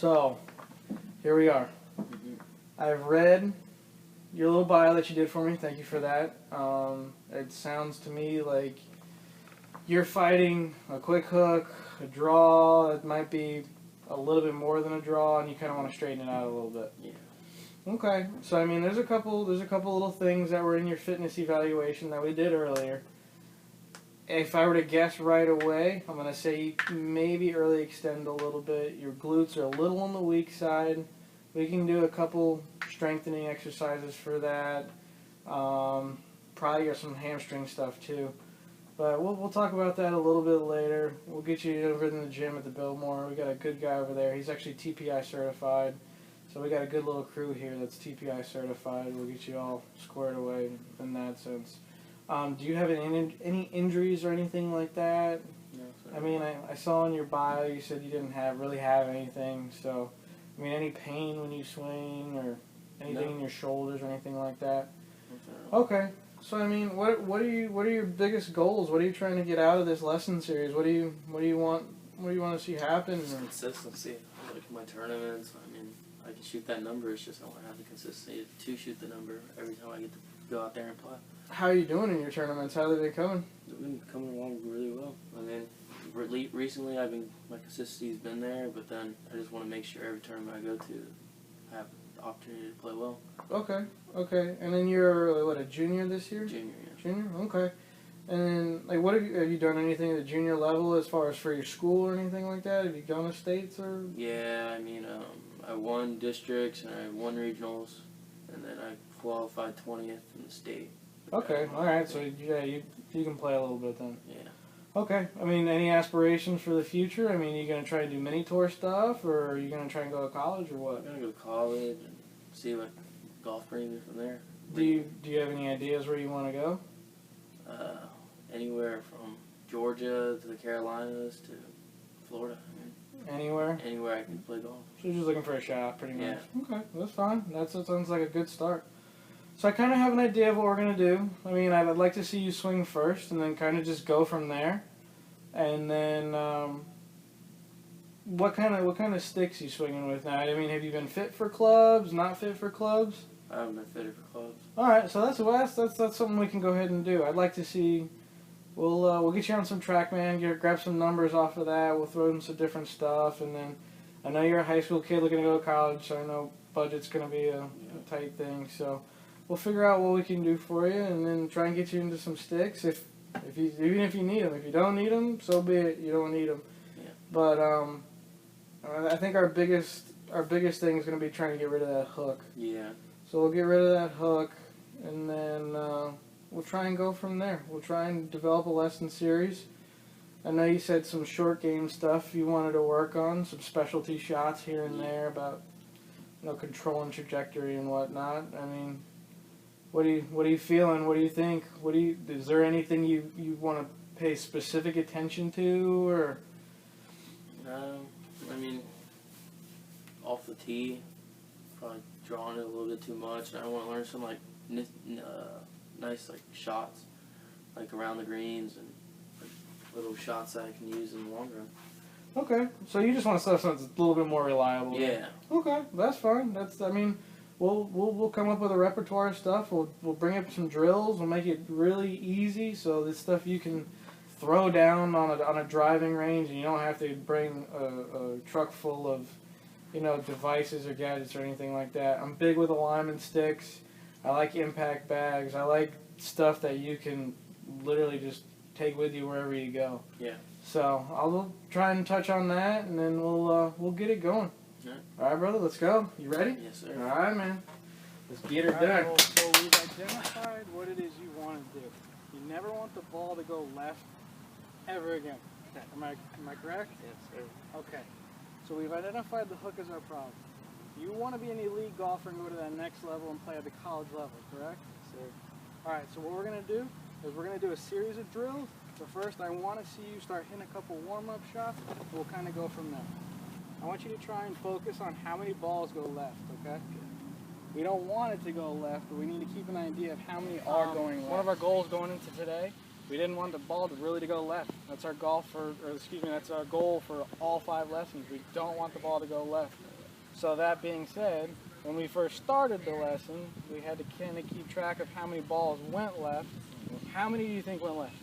So, here we are. I've read your little bio that you did for me. Thank you for that. It sounds to me like you're fighting a quick hook, a draw. It might be a little bit more than a draw, and you kind of want to straighten it out a little bit. Yeah. Okay. So I mean, there's a couple little things that were in your fitness evaluation that we did earlier. If I were to guess right away, I'm going to say maybe early extend a little bit. Your glutes are a little on the weak side. We can do a couple strengthening exercises for that. Probably got some hamstring stuff too. But we'll talk about that a little bit later. We'll get you over in the gym at the Biltmore. We got a good guy over there. He's actually TPI certified. So we got a good little crew here that's TPI certified. We'll get you all squared away in that sense. Do you have any injuries or anything like that? No, sir. I mean, I saw in your bio you said you didn't really have anything. So, I mean, any pain when you swing or anything in your shoulders or anything like that? Okay. So, I mean, what are your biggest goals? What are you trying to get out of this lesson series? What do you want to see happen? Consistency. Like my tournaments, I mean, I can shoot that number. It's just I want to have the consistency to shoot the number every time I get to go out there and play. How are you doing in your tournaments? How have they been coming? They've been coming along really well. I mean, recently my consistency's been there, but then I just want to make sure every tournament I go to, I have the opportunity to play well. Okay. And then you're a junior this year? Junior, yeah. Junior, okay. And then, like, what have you done anything at the junior level as far as for your school or anything like that? Have you gone to states or? Yeah, I mean, I won districts and I won regionals, and then I qualified 20th in the state. Okay, all right. So yeah, you can play a little bit then. Yeah. Okay. I mean, any aspirations for the future? I mean, you gonna try and do mini tour stuff, or are you gonna try and go to college, or what? I'm gonna go to college and see what golf brings me from there. Do you have any ideas where you want to go? Anywhere from Georgia to the Carolinas to Florida. I mean, Anywhere? anywhere I can play golf. So you're just looking for a shot, pretty much. Yeah. Okay, that's fine. That sounds like a good start. So I kind of have an idea of what we're gonna do. I mean, I'd like to see you swing first, and then kind of just go from there. And then, what kind of sticks you swinging with now? I mean, have you been fit for clubs? Not fit for clubs? I haven't been fitted for clubs. All right, so that's something we can go ahead and do. I'd like to see. We'll get you on some TrackMan. Grab some numbers off of that. We'll throw in some different stuff, and then I know you're a high school kid looking to go to college, so I know budget's gonna be a tight thing. So we'll figure out what we can do for you, and then try and get you into some sticks. Even if you need them, if you don't need them, so be it. You don't need them. Yeah. But I think our biggest thing is gonna be trying to get rid of that hook. Yeah. So we'll get rid of that hook, and then we'll try and go from there. We'll try and develop a lesson series. I know you said some short game stuff you wanted to work on, some specialty shots here and there about controlling trajectory and whatnot. I mean, what are you feeling? What do you think? Is there anything you want to pay specific attention to, or? I mean, off the tee, probably drawing it a little bit too much. I want to learn some nice shots, like around the greens and little shots that I can use in the long run. Okay, so you just want stuff that's a little bit more reliable. Yeah. Okay, that's fine. We'll come up with a repertoire of stuff. We'll bring up some drills. We'll make it really easy, so this stuff you can throw down on a driving range, and you don't have to bring a truck full of devices or gadgets or anything like that. I'm big with alignment sticks. I like impact bags. I like stuff that you can literally just take with you wherever you go. Yeah. So I'll try and touch on that, and then we'll get it going. Yeah. All right, brother. Let's go. You ready? Yes, sir. All right, man. Let's get her All done. right, well, so we've identified what it is you want to do. You never want the ball to go left ever again. Okay. Am I correct? Yes, sir. Okay. So we've identified the hook as our problem. You want to be an elite golfer and go to that next level and play at the college level, correct? Yes, sir. All right, so what we're going to do is we're going to do a series of drills. So first I want to see you start hitting a couple warm-up shots. We'll kind of go from there. I want you to try and focus on how many balls go left, okay? We don't want it to go left, but we need to keep an idea of how many are going left. One of our goals going into today We didn't want the ball to really go left. That's our goal that's our goal for all 5 lessons. We don't want the ball to go left. So that being said, when we first started the lesson, we had to kind of keep track of how many balls went left. How many do you think went left?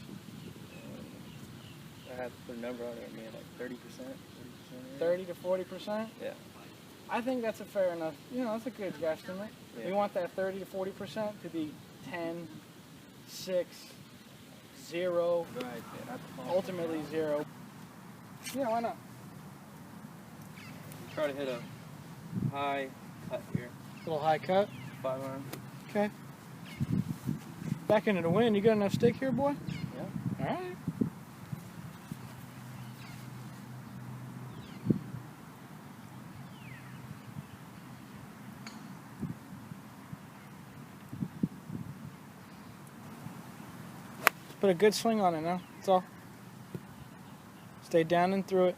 I had to put a number on it, man, like 30%. 30 to 40%? Yeah. I think that's a fair enough, that's a good guesstimate. Yeah. We want that 30 to 40% to be 10, 6, 0, Right, yeah, not the ball. ultimately 0. Yeah, why not? Try to hit a high cut here. Little high cut. 5 iron. Okay. Back into the wind. You got enough stick here, boy? Yeah. All right. Put a good swing on it now. That's all. Stay down and through it.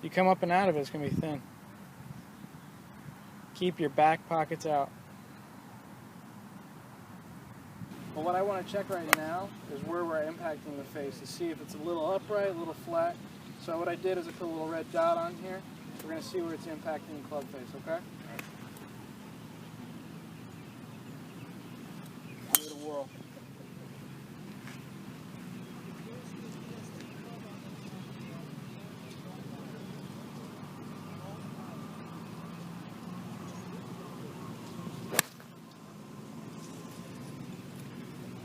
You come up and out of it, it's going to be thin. Keep your back pockets out. Well, what I want to check right now is where we're impacting the face to see if it's a little upright, a little flat. So what I did is I put a little red dot on here. We're going to see where it's impacting the club face, okay? Give it a whirl.